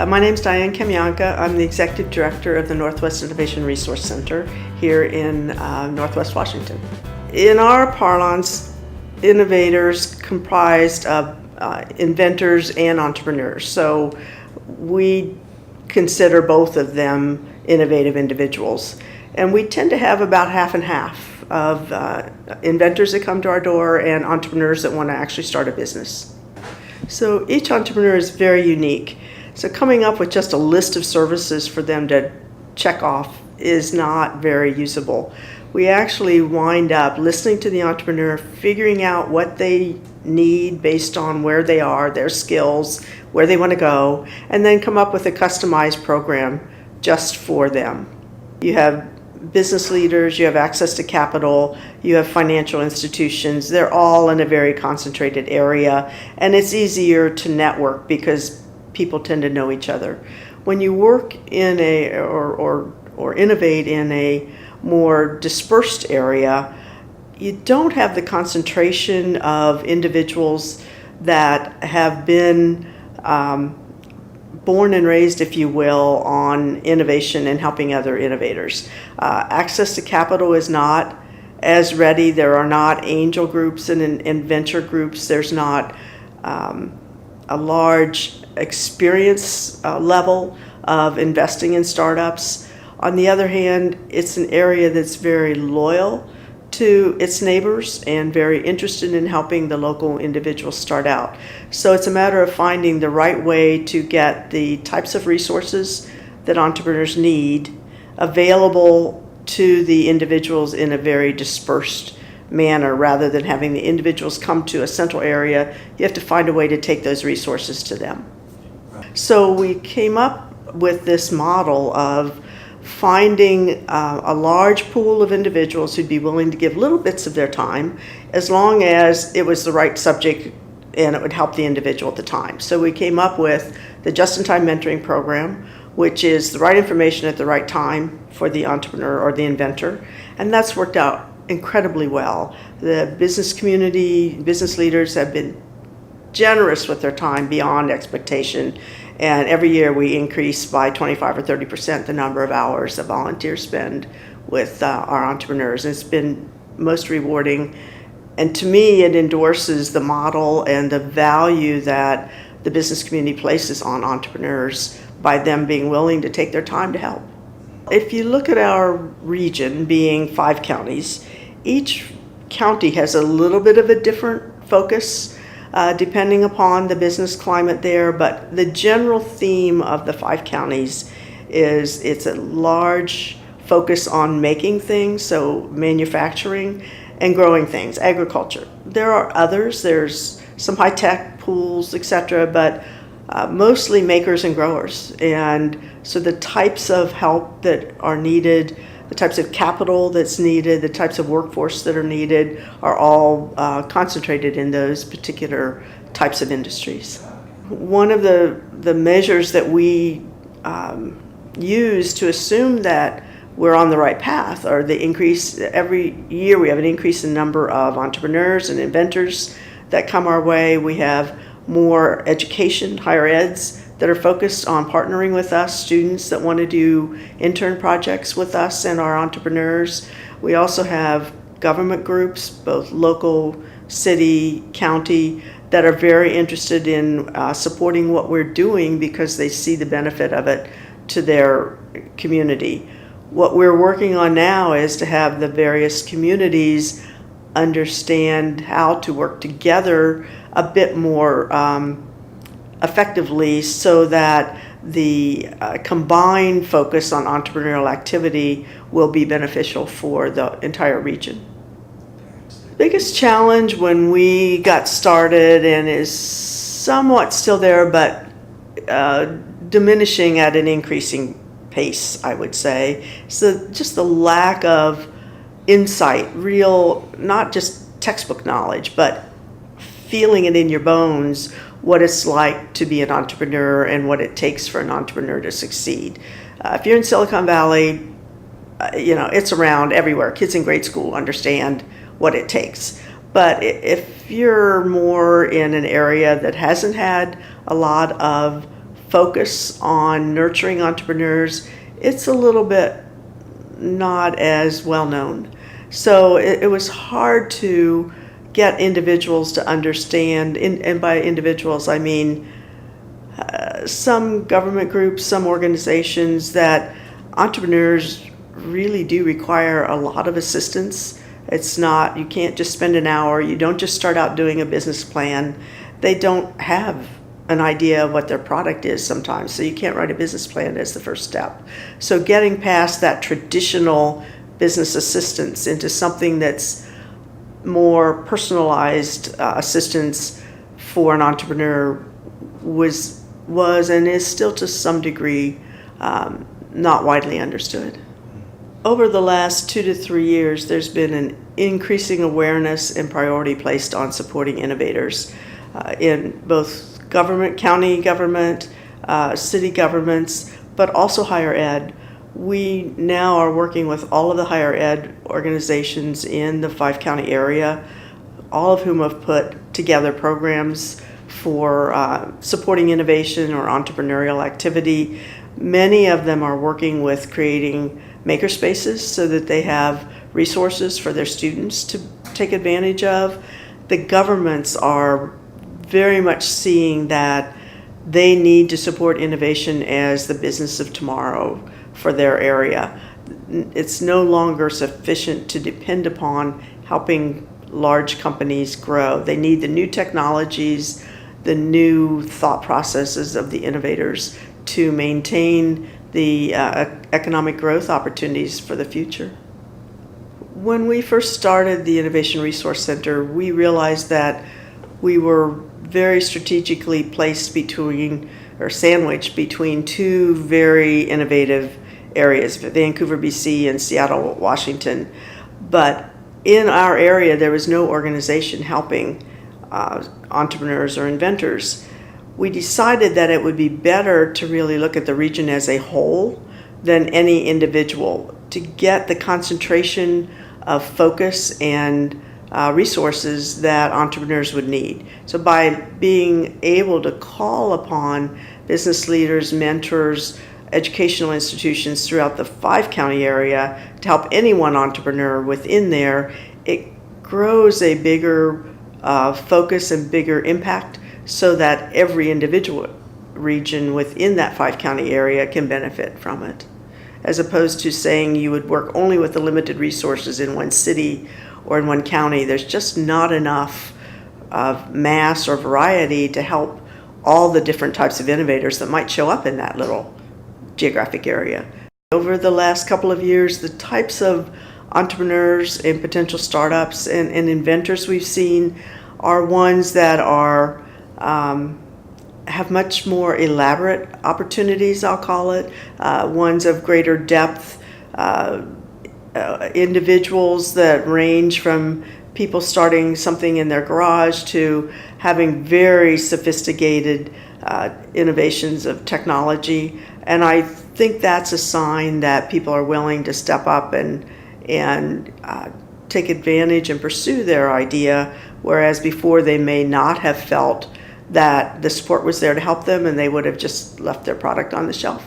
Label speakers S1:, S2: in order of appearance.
S1: My name is Diane Komianke. I'm the Executive Director of the Northwest Innovation Resource Center here in Northwest Washington. In our parlance, innovators comprised of inventors and entrepreneurs. So we consider both of them innovative individuals. And we tend to have about half and half of inventors that come to our door and entrepreneurs that want to actually start a business. So each entrepreneur is very unique. So coming up with just a list of services for them to check off is not very usable. We actually wind up listening to the entrepreneur, figuring out what they need based on where they are, their skills, where they want to go, and then come up with a customized program just for them. You have business leaders, you have access to capital, you have financial institutions. They're all in a very concentrated area, and it's easier to network because people tend to know each other. When you work in or innovate in a more dispersed area, you don't have the concentration of individuals that have been born and raised, if you will, on innovation and helping other innovators. Access to capital is not as ready. There are not angel groups and venture groups. There's not a large experience level of investing in startups. On the other hand, it's an area that's very loyal to its neighbors and very interested in helping the local individuals start out. So it's a matter of finding the right way to get the types of resources that entrepreneurs need available to the individuals in a very dispersed manner. Rather than having the individuals come to a central area, you have to find a way to take those resources to them. So we came up with this model of finding a large pool of individuals who'd be willing to give little bits of their time as long as it was the right subject and it would help the individual at the time. So we came up with the Just-in-Time Mentoring Program, which is the right information at the right time for the entrepreneur or the inventor, and that's worked out incredibly well. The business community, business leaders have been generous with their time beyond expectation. And every year we increase by 25 or 30% the number of hours that volunteers spend with our entrepreneurs. And it's been most rewarding. And to me, it endorses the model and the value that the business community places on entrepreneurs by them being willing to take their time to help. If you look at our region being 5 counties, each county has a little bit of a different focus depending upon the business climate there, but the general theme of the 5 counties is it's a large focus on making things, so manufacturing and growing things, agriculture. There are others, there's some high-tech pools, etc., but mostly makers and growers. And so the types of help that are needed, the types of capital that's needed, the types of workforce that are needed are all concentrated in those particular types of industries. One of the measures that we use to assume that we're on the right path are the increase. Every year we have an increase in number of entrepreneurs and inventors that come our way. We have more education, higher eds, that are focused on partnering with us, students that want to do intern projects with us and our entrepreneurs. We also have government groups, both local, city, county, that are very interested in supporting what we're doing because they see the benefit of it to their community. What we're working on now is to have the various communities understand how to work together a bit more effectively so that the combined focus on entrepreneurial activity will be beneficial for the entire region. The biggest challenge when we got started, and is somewhat still there, but diminishing at an increasing pace, I would say, so just the lack of insight, real, not just textbook knowledge, but feeling it in your bones what it's like to be an entrepreneur and what it takes for an entrepreneur to succeed. If you're in Silicon Valley, it's around everywhere. Kids in grade school understand what it takes. But if you're more in an area that hasn't had a lot of focus on nurturing entrepreneurs, it's a little bit not as well known. So it was hard to get individuals to understand, and by individuals I mean some government groups, some organizations, that entrepreneurs really do require a lot of assistance. It's not, you can't just spend an hour, you don't just start out doing a business plan. They don't have an idea of what their product is sometimes, so you can't write a business plan as the first step. So getting past that traditional business assistance into something that's more personalized assistance for an entrepreneur was and is still to some degree not widely understood. Over the last 2 to 3 years, there's been an increasing awareness and priority placed on supporting innovators in both government, county government, city governments, but also higher ed. We now are working with all of the higher ed organizations in the 5-county area, all of whom have put together programs for supporting innovation or entrepreneurial activity. Many of them are working with creating makerspaces so that they have resources for their students to take advantage of. The governments are very much seeing that they need to support innovation as the business of tomorrow for their area. It's no longer sufficient to depend upon helping large companies grow. They need the new technologies, the new thought processes of the innovators to maintain the economic growth opportunities for the future. When we first started the Innovation Resource Center, we realized that we were very strategically placed between, or sandwiched between, two very innovative areas, Vancouver, BC and Seattle, Washington. But in our area, there was no organization helping entrepreneurs or inventors. We decided that it would be better to really look at the region as a whole than any individual, to get the concentration of focus and resources that entrepreneurs would need. So by being able to call upon business leaders, mentors, educational institutions throughout the 5-county area to help any one entrepreneur within there, it grows a bigger focus and bigger impact so that every individual region within that 5-county area can benefit from it, as opposed to saying you would work only with the limited resources in one city or in one county. There's just not enough of mass or variety to help all the different types of innovators that might show up in that little geographic area. Over the last couple of years, the types of entrepreneurs and potential startups and inventors we've seen are ones that are have much more elaborate opportunities, I'll call it, ones of greater depth, individuals that range from people starting something in their garage to having very sophisticated innovations of technology. And I think that's a sign that people are willing to step up and take advantage and pursue their idea, whereas before they may not have felt that the support was there to help them and they would have just left their product on the shelf.